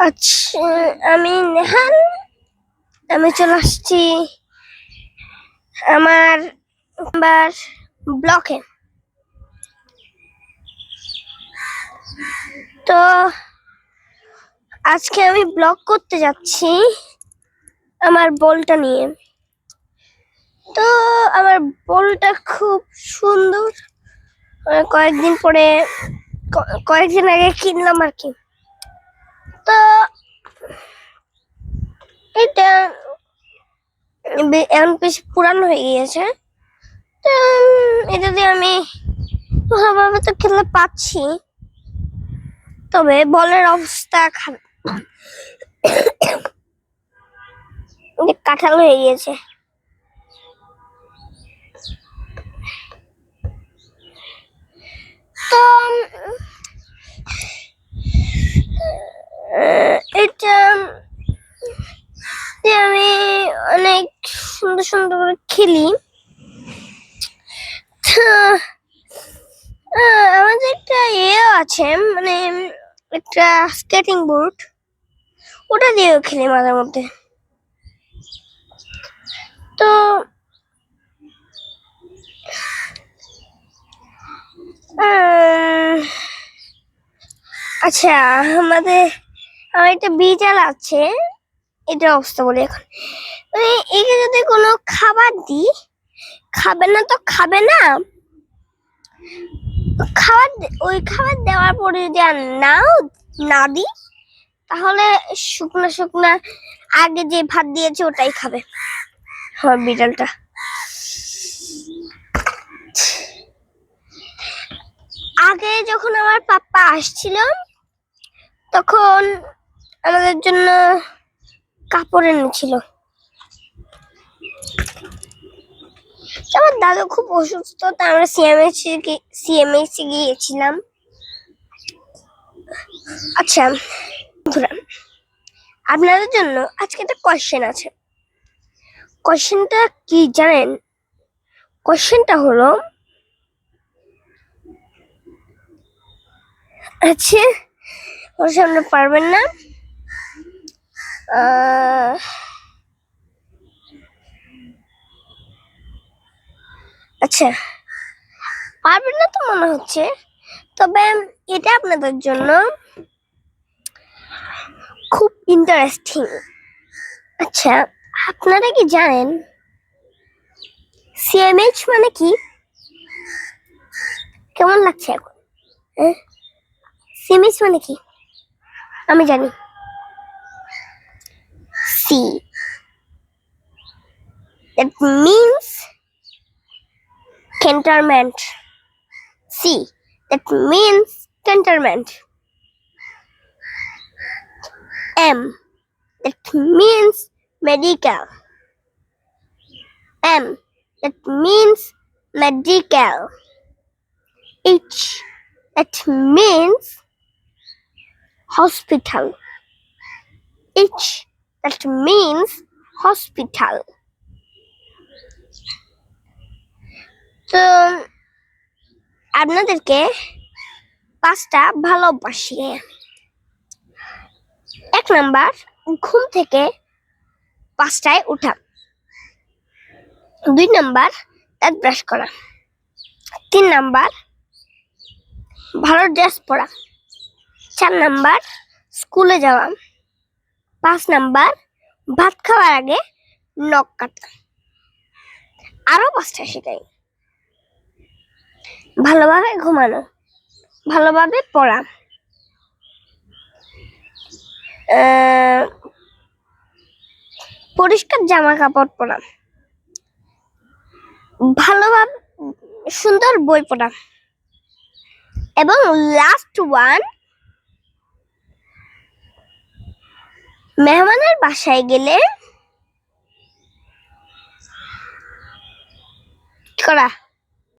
আচ্ছা, আমি নেহান। আমি চলে আসছি আমার ব্লকে। তো আজকে আমি ব্লগ করতে যাচ্ছি আমার বলটা নিয়ে। তো আমার বলটা খুব সুন্দর, কয়েকদিন আগে কিনলাম আর কি। তো এটা এখন বেশি পুরানো হয়ে গিয়েছে। তো এটা দিয়ে আমি ভালোভাবে তো খেলতে পাচ্ছি, তবে বলের অবস্থা খারাপ, কাঁঠাল হয়ে গিয়েছে। তো এটা আমি অনেক সুন্দর সুন্দর করে খেলি। আমাদের একটা আছে, মানে একটা স্কেটিং বোর্ড, ওটা দিয়েও খেলি মাঝে মধ্যে। তো আচ্ছা, আমার একটা বিড়াল আছে। এটার অবস্থা বলি এখন, মানে একে যদি কোনো খাবার দিই, খাবে না তো খাবে না। ওই খাবার দেওয়ার পরে যদি আর না দিই, তাহলে শুকনা শুকনা আগে যে ভাত দিয়েছে ওটাই খাবে আমার বিড়ালটা। আগে যখন আমার পাপ্পা আসছিল, তখন আমাদের জন্য কাপড় এনেছিল। আমার দাদু খুব অসুস্থ, তা আমরা সিএমএইচে গিয়েছিলাম। আচ্ছা, আপনাদের জন্য আজকে একটা কোয়েশ্চেন আছে। কোয়েশ্চেনটা কি জানেন? কোয়েশ্চেনটা হলো, আচ্ছা ওর সামনে পারবেন না, আচ্ছা পারবেন না তো মনে হচ্ছে, তবে এটা আপনাদের জন্য খুব ইন্টারেস্টিং। আচ্ছা, আপনারা কি জানেন সিএমএইচ মানে কি? কেমন লাগছে এখন? সিএমএইচ মানে কি? আমি জানি, C, that means cantonment. C, that means cantonment. M, that means medical. M, that means medical. H, that means hospital. H, that means hospital. তো আপনাদেরকে 5টা ভালোবাসি। 1 নাম্বার, ঘুম থেকে 5টায় উঠা। 2 নাম্বার, দাঁত ব্রাশ করা। 3 নাম্বার, ভালো ড্রেস পরা। 4 নাম্বার, স্কুলে যাওয়া। 5 নাম্বার, ভাত খাওয়ার আগে নখ কাটা। আরো 5টা শেখাই। ভালোভাবে ঘুমানো, ভালোভাবে পড়া, পরিষ্কার জামা কাপড় পরা, ভালোভাবে সুন্দর বই পড়া, এবং লাস্ট ওয়ান, মেহমানের বাসায় গেলে করা।